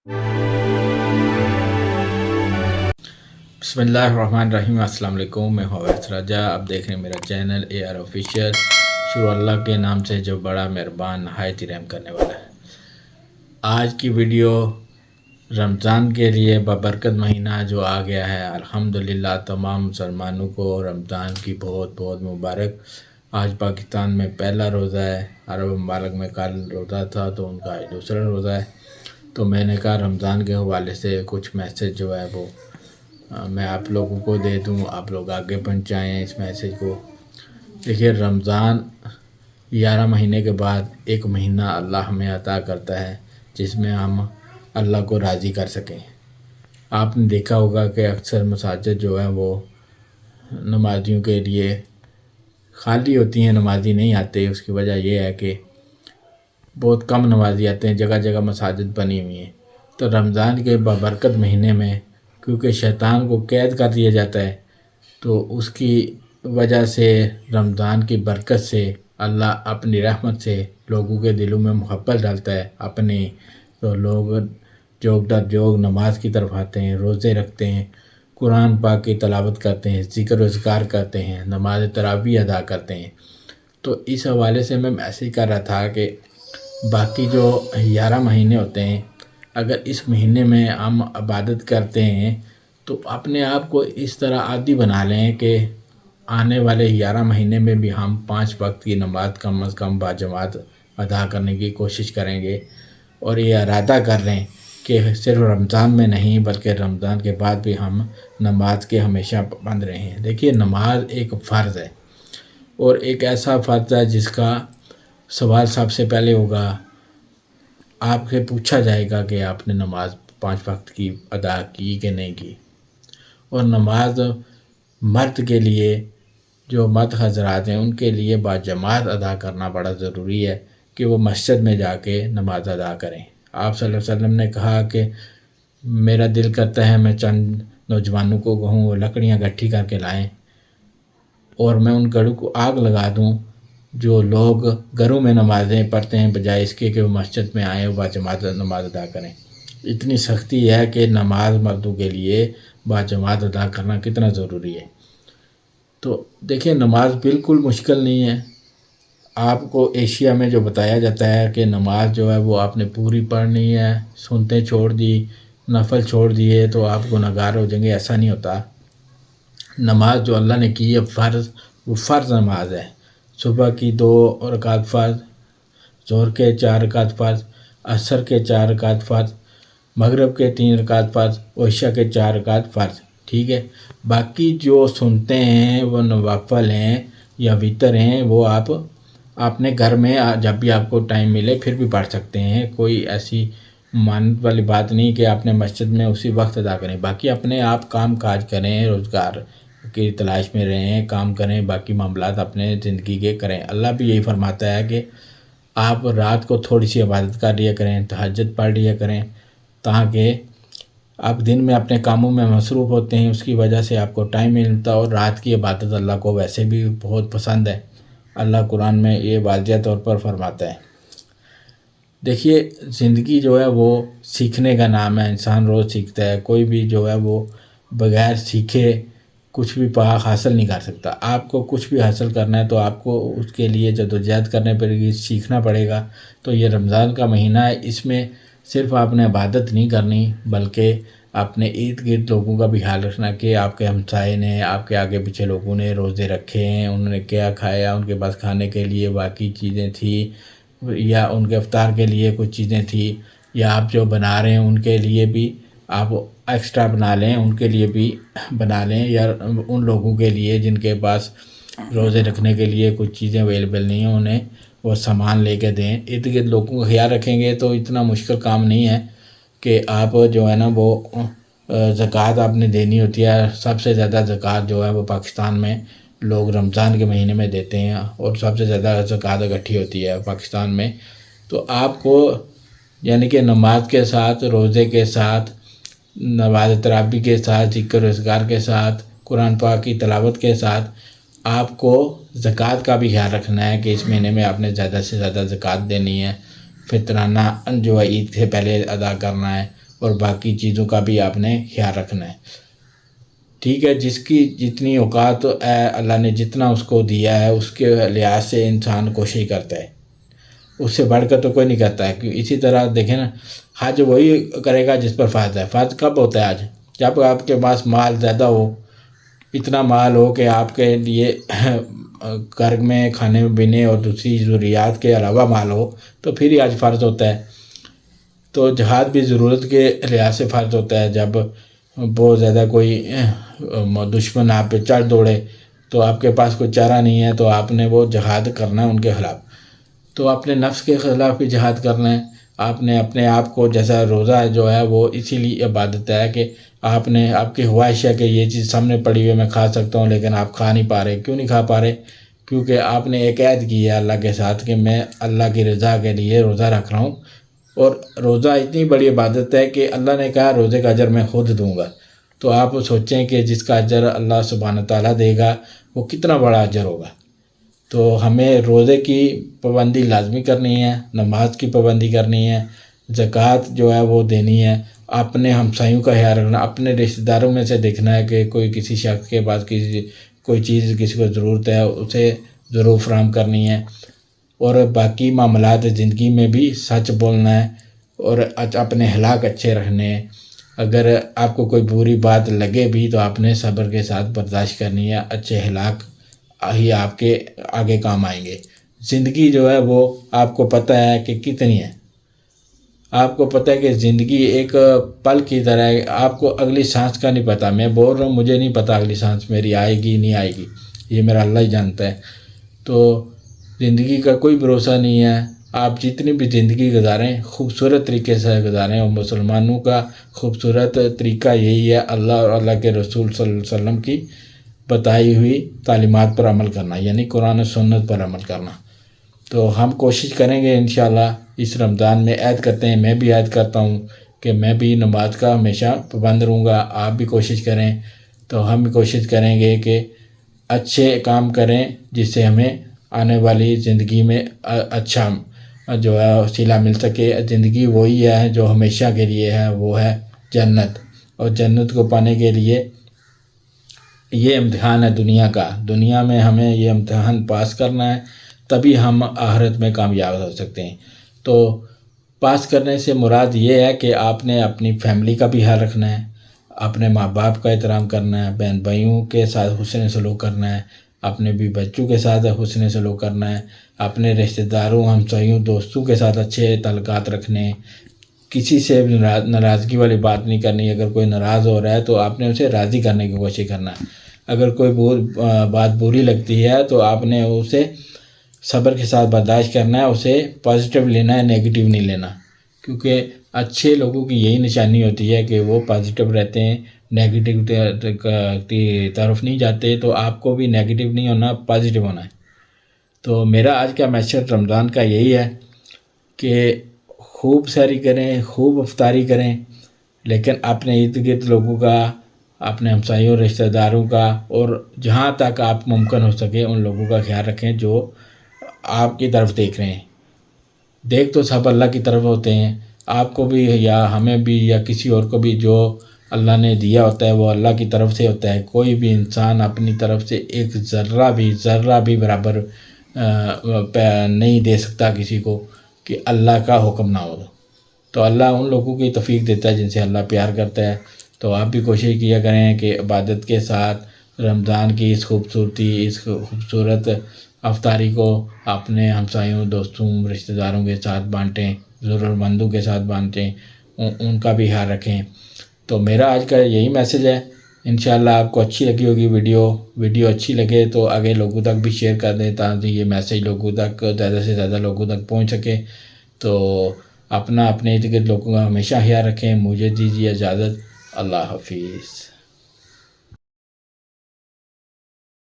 بسم اللہ الرحمن الرحیم۔ السلام علیکم، میں ہوں اویس راجہ۔ آپ دیکھ رہے ہیں میرا چینل AR آفیشیل۔ شروع اللہ کے نام سے جو بڑا مہربان نہایت ہی رحم کرنے والا ہے۔ آج کی ویڈیو رمضان کے لیے بابرکت مہینہ جو آ گیا ہے، الحمدللہ تمام مسلمانوں کو رمضان کی بہت بہت مبارک۔ آج پاکستان میں پہلا روزہ ہے، عرب ممالک میں کل روزہ تھا تو ان کا آج دوسرا روزہ ہے۔ تو میں نے کہا رمضان کے حوالے سے کچھ میسج جو ہے وہ میں آپ لوگوں کو دے دوں، آپ لوگ آگے پہنچائیں اس میسج کو۔ دیکھیے رمضان 11 مہینے کے بعد ایک مہینہ اللہ ہمیں عطا کرتا ہے جس میں ہم اللہ کو راضی کر سکیں۔ آپ نے دیکھا ہوگا کہ اکثر مساجد جو ہیں وہ نمازیوں کے لیے خالی ہوتی ہیں، نمازی نہیں آتے۔ اس کی وجہ یہ ہے کہ بہت کم نمازی آتے ہیں، جگہ جگہ مساجد بنی ہوئی ہیں۔ تو رمضان کے بابرکت مہینے میں کیونکہ شیطان کو قید کر دیا جاتا ہے، تو اس کی وجہ سے رمضان کی برکت سے اللہ اپنی رحمت سے لوگوں کے دلوں میں محبت ڈالتا ہے اپنے، تو لوگ جوگ در جوگ نماز کی طرف آتے ہیں، روزے رکھتے ہیں، قرآن پاک کی تلاوت کرتے ہیں، ذکر و اذکار کرتے ہیں، نماز تراویح ادا کرتے ہیں۔ تو اس حوالے سے میں ایسے ہی کر رہا تھا کہ باقی جو 11 مہینے ہوتے ہیں، اگر اس مہینے میں ہم عبادت کرتے ہیں تو اپنے آپ کو اس طرح عادی بنا لیں کہ آنے والے 11 مہینے میں بھی ہم 5 وقت کی نماز کم از کم باجماعت ادا کرنے کی کوشش کریں گے، اور یہ ارادہ کر لیں کہ صرف رمضان میں نہیں بلکہ رمضان کے بعد بھی ہم نماز کے ہمیشہ پابند رہیں۔ دیکھیے نماز ایک فرض ہے، اور ایک ایسا فرض ہے جس کا سوال سب سے پہلے ہوگا، آپ سے پوچھا جائے گا کہ آپ نے نماز 5 وقت کی ادا کی کہ نہیں کی۔ اور نماز مرد کے لیے، جو مرد حضرات ہیں ان کے لیے باجماعت ادا کرنا بڑا ضروری ہے کہ وہ مسجد میں جا کے نماز ادا کریں۔ آپ صلی اللہ علیہ وسلم نے کہا کہ میرا دل کرتا ہے میں چند نوجوانوں کو کہوں وہ لکڑیاں گٹھی کر کے لائیں اور میں ان گھروں کو آگ لگا دوں جو لوگ گھروں میں نمازیں پڑھتے ہیں بجائے اس کے کہ وہ مسجد میں آئیں اور باجماعت نماز ادا کریں۔ اتنی سختی ہے کہ نماز مردوں کے لیے باجماعت ادا کرنا کتنا ضروری ہے۔ تو دیکھیں نماز بالکل مشکل نہیں ہے۔ آپ کو ایشیا میں جو بتایا جاتا ہے کہ نماز جو ہے وہ آپ نے پوری پڑھنی ہے، سنتے چھوڑ دی، نفل چھوڑ دیے تو آپ گنہگار ہو جائیں گے، ایسا نہیں ہوتا۔ نماز جو اللہ نے کی ہے فرض، وہ فرض نماز ہے۔ صبح کی 2 رکعت فرض، ظہر کے 4 رکعت فرض، عصر کے 4 رکعت فرض، مغرب کے 3 رکعت فرض، عشاء کے 4 رکعت فرض، ٹھیک ہے۔ باقی جو سنتے ہیں وہ نوافل ہیں یا وتر ہیں، وہ آپ اپنے گھر میں جب بھی آپ کو ٹائم ملے پھر بھی پڑھ سکتے ہیں۔ کوئی ایسی مانت والی بات نہیں کہ آپ نے مسجد میں اسی وقت ادا کریں۔ باقی اپنے آپ کام کاج کریں، روزگار کی تلاش میں رہیں، کام کریں، باقی معاملات اپنے زندگی کے کریں۔ اللہ بھی یہی فرماتا ہے کہ آپ رات کو تھوڑی سی عبادت کر لیا کریں، تہجد پڑھ لیا کریں، تاکہ آپ دن میں اپنے کاموں میں مصروف ہوتے ہیں، اس کی وجہ سے آپ کو ٹائم نہیں ملتا، اور رات کی عبادت اللہ کو ویسے بھی بہت پسند ہے۔ اللہ قرآن میں یہ واضح طور پر فرماتا ہے۔ دیکھیے زندگی جو ہے وہ سیکھنے کا نام ہے، انسان روز سیکھتا ہے، کوئی بھی جو ہے وہ بغیر سیکھے کچھ بھی پاک حاصل نہیں کر سکتا۔ آپ کو کچھ بھی حاصل کرنا ہے تو آپ کو اس کے لیے جدوجہد کرنے پڑے گی، سیکھنا پڑے گا۔ تو یہ رمضان کا مہینہ ہے، اس میں صرف آپ نے عبادت نہیں کرنی بلکہ اپنے ارد گرد لوگوں کا بھی خیال رکھنا کہ آپ کے ہمسائے نے، آپ کے آگے پیچھے لوگوں نے روزے رکھے ہیں، انہوں نے کیا کھایا، ان کے پاس کھانے کے لیے باقی چیزیں تھیں یا ان کے افطار کے لیے کچھ چیزیں تھیں، یا آپ جو بنا رہے ہیں ان کے لیے بھی آپ ایکسٹرا بنا لیں، ان کے لیے بھی بنا لیں، یا ان لوگوں کے لیے جن کے پاس روزے رکھنے کے لیے کچھ چیزیں اویلیبل نہیں ہیں انہیں وہ سامان لے کے دیں۔ ارد گرد لوگوں کا خیال رکھیں گے تو اتنا مشکل کام نہیں ہے کہ آپ جو ہے نا وہ زکوٰۃ آپ نے دینی ہوتی ہے۔ سب سے زیادہ زکوٰۃ جو ہے وہ پاکستان میں لوگ رمضان کے مہینے میں دیتے ہیں، اور سب سے زیادہ زکوٰۃ اکٹھی ہوتی ہے پاکستان میں۔ تو آپ کو یعنی کہ نماز کے ساتھ، روزے کے ساتھ، نماز تراویح کے ساتھ، ذکر و اذکار کے ساتھ، قرآن پاک کی تلاوت کے ساتھ آپ کو زکوٰۃ کا بھی خیال رکھنا ہے کہ اس مہینے میں آپ نے زیادہ سے زیادہ زکوٰۃ دینی ہے۔ فطرانہ جو ہے عید سے پہلے ادا کرنا ہے، اور باقی چیزوں کا بھی آپ نے خیال رکھنا ہے، ٹھیک ہے۔ جس کی جتنی اوقات ہے اللہ نے جتنا اس کو دیا ہے اس کے لحاظ سے انسان کوشش کرتا ہے، اس سے بڑھ کر تو کوئی نہیں کرتا ہے۔ اسی طرح دیکھیں نا، حج وہی کرے گا جس پر فرض ہے۔ فرض کب ہوتا ہے؟ حج جب آپ کے پاس مال زیادہ ہو، اتنا مال ہو کہ آپ کے لیے گھر میں کھانے پینے اور دوسری ضروریات کے علاوہ مال ہو، تو پھر ہی حج فرض ہوتا ہے۔ تو جہاد بھی ضرورت کے لحاظ سے فرض ہوتا ہے، جب بہت زیادہ کوئی دشمن آپ پہ چڑھ دوڑے تو آپ کے پاس کوئی چارہ نہیں ہے، تو آپ نے وہ جہاد کرنا ہے ان کے خلاف۔ تو اپنے نفس کے خلاف بھی جہاد کرنا ہے۔ آپ نے اپنے آپ کو، جیسا روزہ جو ہے وہ اسی لیے عبادت ہے کہ آپ نے، آپ کی خواہش ہے کہ یہ چیز سامنے پڑی ہوئی میں کھا سکتا ہوں، لیکن آپ کھا نہیں پا رہے۔ کیوں نہیں کھا پا رہے؟ کیونکہ آپ نے ایک عہد کی ہے اللہ کے ساتھ کہ میں اللہ کی رضا کے لیے روزہ رکھ رہا ہوں، اور روزہ اتنی بڑی عبادت ہے کہ اللہ نے کہا روزے کا اجر میں خود دوں گا۔ تو آپ سوچیں کہ جس کا اجر اللہ سبحانہ تعالیٰ دے گا وہ کتنا بڑا اجر ہوگا۔ تو ہمیں روزے کی پابندی لازمی کرنی ہے، نماز کی پابندی کرنی ہے، زکوٰۃ جو ہے وہ دینی ہے، اپنے ہمسایوں کا خیال رکھنا، اپنے رشتہ داروں میں سے دیکھنا ہے کہ کوئی کسی شخص کے پاس کوئی چیز کسی کو ضرورت ہے اسے ضرور فراہم کرنی ہے، اور باقی معاملات زندگی میں بھی سچ بولنا ہے، اور اپنے اخلاق اچھے رکھنے ہیں۔ اگر آپ کو کوئی بری بات لگے بھی تو آپ نے صبر کے ساتھ برداشت کرنی ہے، اچھے اخلاق ہی آپ کے آگے کام آئیں گے۔ زندگی جو ہے وہ آپ کو پتہ ہے کہ کتنی ہے، آپ کو پتہ ہے کہ زندگی ایک پل کی طرح ہے، آپ کو اگلی سانس کا نہیں پتہ۔ میں بول رہا ہوں مجھے نہیں پتہ اگلی سانس میری آئے گی نہیں آئے گی، یہ میرا اللہ ہی جانتا ہے۔ تو زندگی کا کوئی بھروسہ نہیں ہے، آپ جتنی بھی زندگی گزاریں خوبصورت طریقے سے گزاریں، اور مسلمانوں کا خوبصورت طریقہ یہی ہے اللہ اور اللہ کے رسول صلی اللہ علیہ وسلم کی بتائی ہوئی تعلیمات پر عمل کرنا، یعنی قرآن و سنت پر عمل کرنا۔ تو ہم کوشش کریں گے انشاءاللہ اس رمضان میں، عہد کرتے ہیں، میں بھی عہد کرتا ہوں کہ میں بھی نماز کا ہمیشہ پابند رہوں گا، آپ بھی کوشش کریں۔ تو ہم بھی کوشش کریں گے کہ اچھے کام کریں جس سے ہمیں آنے والی زندگی میں اچھا جو ہے وسیلہ مل سکے۔ زندگی وہی ہے جو ہمیشہ کے لیے ہے، وہ ہے جنت، اور جنت کو پانے کے لیے یہ امتحان ہے دنیا کا۔ دنیا میں ہمیں یہ امتحان پاس کرنا ہے، تبھی ہم آخرت میں کامیاب ہو سکتے ہیں۔ تو پاس کرنے سے مراد یہ ہے کہ آپ نے اپنی فیملی کا بھی خیال رکھنا ہے، اپنے ماں باپ کا احترام کرنا ہے، بہن بھائیوں کے ساتھ حسن سلوک کرنا ہے، اپنے بھی بچوں کے ساتھ حسن سلوک کرنا ہے، اپنے رشتہ داروں، ہمسایوں، دوستوں کے ساتھ اچھے تعلقات رکھنے ہیں، کسی سے ناراضگی والی بات نہیں کرنی۔ اگر کوئی ناراض ہو رہا ہے تو آپ نے اسے راضی کرنے کی کوشش کرنا ہے۔ اگر کوئی بات بری لگتی ہے تو آپ نے اسے صبر کے ساتھ برداشت کرنا ہے، اسے پازیٹیو لینا ہے، نیگیٹیو نہیں لینا، کیونکہ اچھے لوگوں کی یہی نشانی ہوتی ہے کہ وہ پازیٹیو رہتے ہیں، نیگیٹیو کی طرف نہیں جاتے۔ تو آپ کو بھی نیگیٹیو نہیں ہونا، پازیٹیو ہونا ہے۔ تو میرا آج کا میسج رمضان کا یہی ہے کہ خوب سحری کریں، خوب افطاری کریں، لیکن اپنے ارد گرد لوگوں کا، اپنے ہمسایوں، رشتہ داروں کا، اور جہاں تک آپ ممکن ہو سکے ان لوگوں کا خیال رکھیں جو آپ کی طرف دیکھ رہے ہیں۔ دیکھ تو سب اللہ کی طرف ہوتے ہیں، آپ کو بھی یا ہمیں بھی یا کسی اور کو بھی جو اللہ نے دیا ہوتا ہے وہ اللہ کی طرف سے ہوتا ہے۔ کوئی بھی انسان اپنی طرف سے ایک ذرہ بھی برابر نہیں دے سکتا کسی کو کہ اللہ کا حکم نہ ہو۔ تو اللہ ان لوگوں کی توفیق دیتا ہے جن سے اللہ پیار کرتا ہے۔ تو آپ بھی کوشش کیا کریں کہ عبادت کے ساتھ رمضان کی اس خوبصورتی، اس خوبصورت افطاری کو اپنے ہمسایوں، دوستوں، رشتہ داروں کے ساتھ بانٹیں، ضرورت مندوں کے ساتھ بانٹیں، ان کا بھی خیال رکھیں۔ تو میرا آج کا یہی میسج ہے۔ انشاءاللہ آپ کو اچھی لگی ہوگی ویڈیو اچھی لگے تو آگے لوگوں تک بھی شیئر کر دیں تاکہ یہ میسج لوگوں تک، زیادہ سے زیادہ لوگوں تک پہنچ سکے۔ تو اپنے ارد گرد لوگوں کا ہمیشہ خیال رکھیں۔ مجھے دیجیے اجازت، اللہ حافظ۔